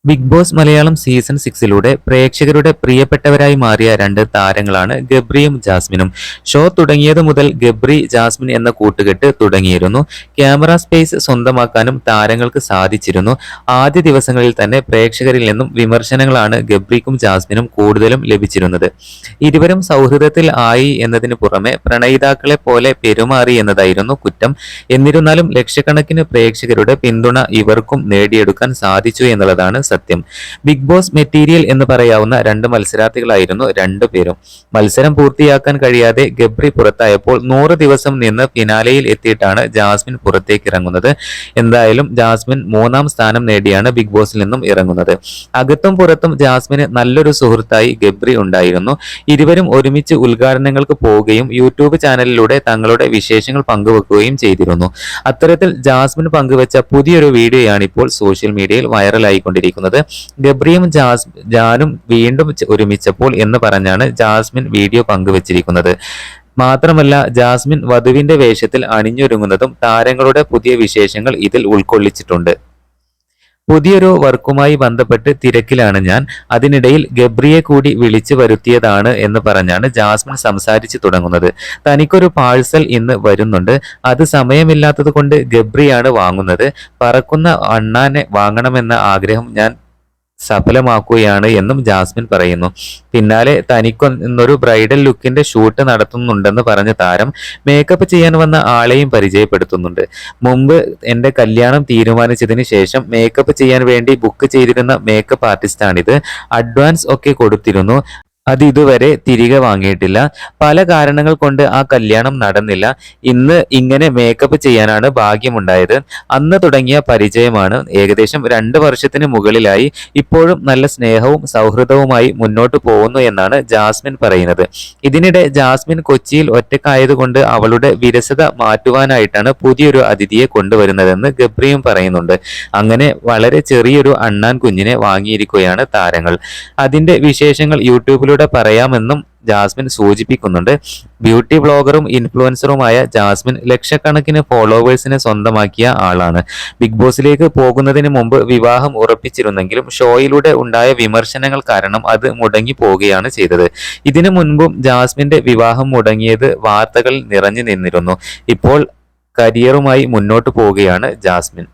Big boss Malayalam season 6 പ്രേക്ഷകരുടെ പ്രിയപ്പെട്ടവരായി മാറിയ രണ്ട് താരങ്ങളാണ് ഗബ്രിയും ജാസ്മിനും. ഷോ തുടങ്ങിയതു മുതൽ ഗബ്രി ജാസ്മിൻ എന്ന കൂട്ടുകെട്ട് തുടങ്ങിയിരുന്നു. ക്യാമറ സ്പേസ് സ്വന്തമാക്കാനും താരങ്ങൾക്ക് സാധിച്ചിരുന്നു. ആദ്യ ദിവസങ്ങളിൽ തന്നെ പ്രേക്ഷകരിൽ നിന്നും വിമർശനങ്ങളാണ് ഗബ്രിക്കും ജാസ്മിനും കൂടുതലും ലഭിച്ചിരുന്നത്. ഇരുവരും സൗഹൃദത്തിൽ ആയി എന്നതിനു പുറമെ പ്രണയിതാക്കളെ പോലെ പെരുമാറി എന്നതായിരുന്നു കുറ്റം. എന്നിരുന്നാലും ലക്ഷക്കണക്കിന് പ്രേക്ഷകരുടെ പിന്തുണ ഇവർക്കും നേടിയെടുക്കാൻ സാധിച്ചു എന്നുള്ളതാണ് സത്യം. ബിഗ് ബോസ് മെറ്റീരിയൽ എന്ന് പറയാവുന്ന രണ്ട് മത്സരാർത്ഥികളായിരുന്നു രണ്ടുപേരും. മത്സരം പൂർത്തിയാക്കാൻ കഴിയാതെ ഗബ്രി പുറത്തായപ്പോൾ 100 ദിവസം നിന്ന് ഫിനാലയിൽ എത്തിയിട്ടാണ് ജാസ്മിൻ പുറത്തേക്ക് ഇറങ്ങുന്നത്. എന്തായാലും ജാസ്മിൻ 3ാം സ്ഥാനം നേടിയാണ് ബിഗ് ബോസിൽ നിന്നും ഇറങ്ങുന്നത്. അകത്തും പുറത്തും ജാസ്മിന് നല്ലൊരു സുഹൃത്തായി ഗബ്രി ഉണ്ടായിരുന്നു. ഇരുവരും ഒരുമിച്ച് ഉദ്ഘാടനങ്ങൾക്ക് പോവുകയും യൂട്യൂബ് ചാനലിലൂടെ തങ്ങളുടെ വിശേഷങ്ങൾ പങ്കുവെക്കുകയും ചെയ്തിരുന്നു. അത്തരത്തിൽ ജാസ്മിൻ പങ്കുവെച്ച പുതിയൊരു വീഡിയോയാണ് ഇപ്പോൾ സോഷ്യൽ മീഡിയയിൽ വൈറലായിക്കൊണ്ടിരിക്കുന്നത്. ഗബ്രിയും ജാനും വീണ്ടും ഒരുമിച്ചപ്പോൾ എന്ന് പറഞ്ഞാണ് ജാസ്മിൻ വീഡിയോ പങ്കുവച്ചിരിക്കുന്നത്. മാത്രമല്ല ജാസ്മിൻ വധുവിന്റെ വേഷത്തിൽ അണിഞ്ഞൊരുങ്ങുന്നതും താരങ്ങളുടെ പുതിയ വിശേഷങ്ങൾ ഇതിൽ ഉൾക്കൊള്ളിച്ചിട്ടുണ്ട്. പുതിയൊരു വർക്കുമായി ബന്ധപ്പെട്ട് തിരക്കിലാണ് ഞാൻ. അതിനിടയിൽ ഗബ്രിയെ കൂടി വിളിച്ചു വരുത്തിയതാണ് എന്ന് പറഞ്ഞാണ് ജാസ്മിൻ സംസാരിച്ചു തുടങ്ങുന്നത്. തനിക്കൊരു പാഴ്സൽ ഇന്ന് വരുന്നുണ്ട്. അത് സമയമില്ലാത്തത് കൊണ്ട് ഗബ്രിയാണ് വാങ്ങുന്നത്. പറക്കുന്ന അണ്ണാനെ വാങ്ങണമെന്ന ആഗ്രഹം ഞാൻ സഫലമാക്കുകയാണ് എന്നും ജാസ്മിൻ പറയുന്നു. പിന്നാലെ തനിക്കൊന്നൊരു ബ്രൈഡൽ ലുക്കിന്റെ ഷൂട്ട് നടത്തുന്നുണ്ടെന്ന് പറഞ്ഞ താരം മേക്കപ്പ് ചെയ്യാൻ വന്ന ആളെയും പരിചയപ്പെടുത്തുന്നുണ്ട്. മുമ്പ് എന്റെ കല്യാണം തീരുമാനിച്ചതിന് ശേഷം മേക്കപ്പ് ചെയ്യാൻ വേണ്ടി ബുക്ക് ചെയ്തിരുന്ന മേക്കപ്പ് ആർട്ടിസ്റ്റാണിത്. അഡ്വാൻസ് ഒക്കെ കൊടുത്തിരുന്നു. അത് ഇതുവരെ തിരികെ വാങ്ങിയിട്ടില്ല. പല കാരണങ്ങൾ കൊണ്ട് ആ കല്യാണം നടന്നില്ല. ഇന്ന് ഇങ്ങനെ മേക്കപ്പ് ചെയ്യാനാണ് ഭാഗ്യമുണ്ടായത്. അന്ന് തുടങ്ങിയ പരിചയമാണ്. ഏകദേശം 2 വർഷത്തിന് മുകളിലായി. ഇപ്പോഴും നല്ല സ്നേഹവും സൗഹൃദവുമായി മുന്നോട്ട് പോകുന്നു എന്നാണ് ജാസ്മിൻ പറയുന്നത്. ഇതിനിടെ ജാസ്മിൻ കൊച്ചിയിൽ ഒറ്റക്കായതുകൊണ്ട് അവളുടെ വിരസത മാറ്റുവാനായിട്ടാണ് പുതിയൊരു അതിഥിയെ കൊണ്ടുവരുന്നതെന്ന് ഗബ്രിയും പറയുന്നുണ്ട്. അങ്ങനെ വളരെ ചെറിയൊരു അണ്ണാൻ കുഞ്ഞിനെ വാങ്ങിയിരിക്കുകയാണ് താരങ്ങൾ. അതിന്റെ വിശേഷങ്ങൾ യൂട്യൂബിലൂടെ പറയാമെന്നും ജാസ്മിൻ സൂചിപ്പിക്കുന്നുണ്ട്. ബ്യൂട്ടി വ്ളോഗറും ഇൻഫ്ലുവൻസറുമായ ജാസ്മിൻ ലക്ഷക്കണക്കിന് ഫോളോവേഴ്സിനെ സ്വന്തമാക്കിയ ആളാണ്. ബിഗ് ബോസിലേക്ക് പോകുന്നതിന് മുമ്പ് വിവാഹം ഉറപ്പിച്ചിരുന്നെങ്കിലും ഷോയിലൂടെ ഉണ്ടായ വിമർശനങ്ങൾ കാരണം അത് മുടങ്ങി പോവുകയാണ് ചെയ്തത്. ഇതിനു മുൻപും ജാസ്മിന്റെ വിവാഹം മുടങ്ങിയത് വാർത്തകളിൽ നിറഞ്ഞു നിന്നിരുന്നു. ഇപ്പോൾ കരിയറുമായി മുന്നോട്ട് പോവുകയാണ് ജാസ്മിൻ.